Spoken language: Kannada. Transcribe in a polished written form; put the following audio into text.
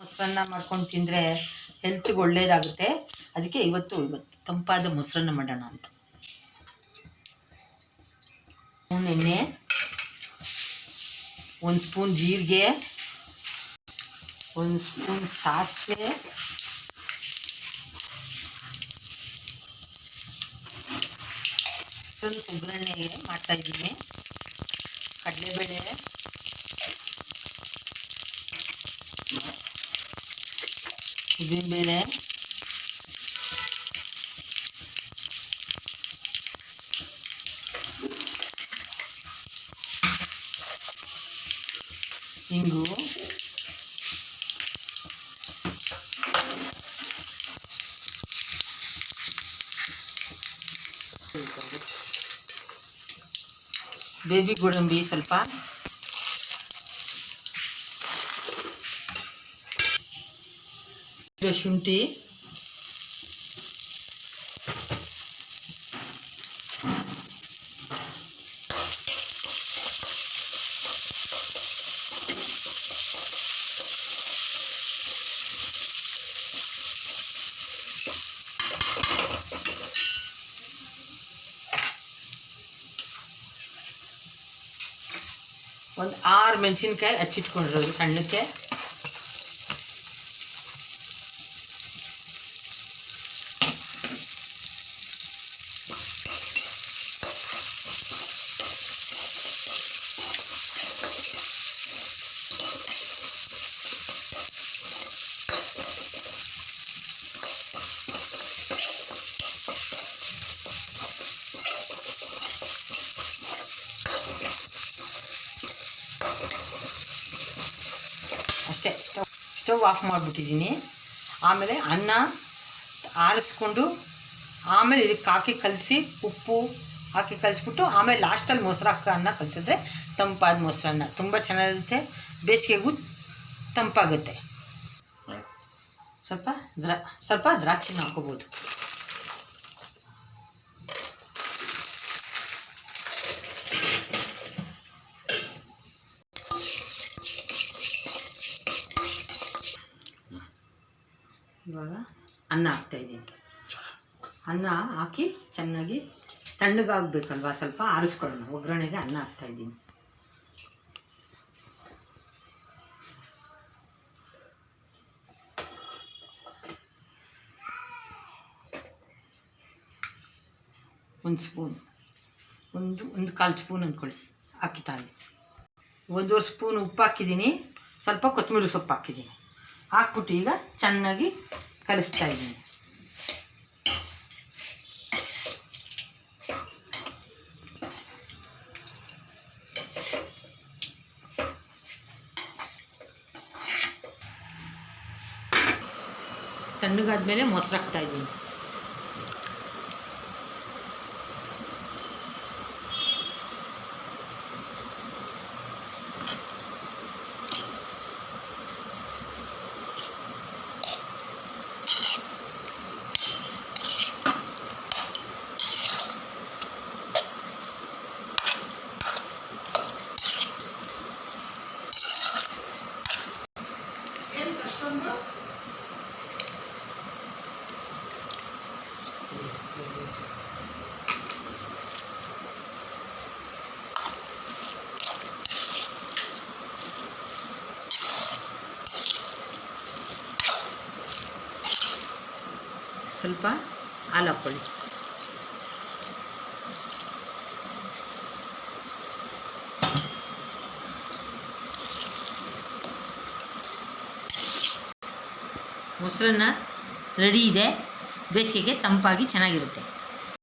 ಮೊಸರನ್ನ ಮಾಡ್ಕೊಂಡು ತಿಂದರೆ ಹೆಲ್ತ್ಗೆ ಒಳ್ಳೆಯದಾಗುತ್ತೆ. ಅದಕ್ಕೆ ಇವತ್ತು ತಂಪಾದ ಮೊಸರನ್ನ ಮಾಡೋಣ ಅಂತ. ಸ್ಪೂನ್ ಎಣ್ಣೆ, 1 ಸ್ಪೂನ್ ಜೀರಿಗೆ, 1 ಸ್ಪೂನ್ ಸಾಸಿವೆ, ಸ್ವಲ್ಪ ಒಗ್ಗರಣೆಗೆ ಮಾಡ್ತಾಯಿದ್ದೀನಿ. ಕಡಲೆಬೇಳೆ, ಉದ್ದಿನಬೇಳೆ, ಇಂಗು, ಬೇಬಿ ಗೋಡಂಬಿ ಸ್ವಲ್ಪ, ಶುಂಠಿ, ಒಂದು 6 ಮೆಣಸಿನ್ಕಾಯಿ ಹಚ್ಚಿಟ್ಕೊಂಡಿರೋದು ಸಣ್ಣಕ್ಕೆ, ಅಷ್ಟೇ. ಸ್ಟವ್ ಆಫ್ ಮಾಡಿಬಿಟ್ಟಿದ್ದೀನಿ. ಆಮೇಲೆ ಅನ್ನ ಆರಿಸ್ಕೊಂಡು ಆಮೇಲೆ ಇದಕ್ಕೆ ಹಾಕಿ ಕಲಸಿ, ಉಪ್ಪು ಹಾಕಿ ಕಲಿಸ್ಬಿಟ್ಟು ಆಮೇಲೆ ಲಾಸ್ಟಲ್ಲಿ ಮೊಸರು ಹಾಕಿ ಅನ್ನ ಕಲಿಸಿದ್ರೆ ತಂಪಾದ ಮೊಸರನ್ನ ತುಂಬ ಚೆನ್ನಾಗಿರುತ್ತೆ. ಬೇಸಿಗೆಗೂ ತಂಪಾಗುತ್ತೆ. ಸ್ವಲ್ಪ ದ್ರಾಕ್ಷಿನ ಹಾಕೋಬೋದು. ಇವಾಗ ಅನ್ನ ಹಾಕ್ತಾಯಿದ್ದೀನಿ. ಅನ್ನ ಹಾಕಿ ಚೆನ್ನಾಗಿ ತಣ್ಣಗಾಗಬೇಕಲ್ವ, ಸ್ವಲ್ಪ ಆರಿಸ್ಕೊಳ್ಳೋಣ. ಒಗ್ಗರಣೆಗೆ ಅನ್ನ ಹಾಕ್ತಾಯಿದ್ದೀನಿ. ಒಂದು ಸ್ಪೂನ್, ಒಂದು 1/4 ಸ್ಪೂನ್ ಅಂದ್ಕೊಳ್ಳಿ ಹಾಕಿತಾಯಿದ್ದೀನಿ. 1.5 ಸ್ಪೂನ್ ಉಪ್ಪು ಹಾಕಿದ್ದೀನಿ. ಸ್ವಲ್ಪ ಕೊತ್ತಂಬರಿ ಸೊಪ್ಪು ಹಾಕಿದ್ದೀನಿ. ಹಾಕ್ಬಿಟ್ಟು ಈಗ ಚೆನ್ನಾಗಿ ಕಲಿಸ್ತಾ ಇದ್ದೀನಿ. ತಣ್ಣಗಾದ್ಮೇಲೆ ಮೊಸರು ಹಾಕ್ತಾ ಇದ್ದೀನಿ. ಸ್ವಲ್ಪ ಹಾಲು ಹಾಕ್ಕೊಳ್ಳಿ. ಮೊಸರನ್ನ ರೆಡಿ ಇದೆ. ಬೇಸಿಗೆಗೆ ತಂಪಾಗಿ ಚೆನ್ನಾಗಿರುತ್ತೆ.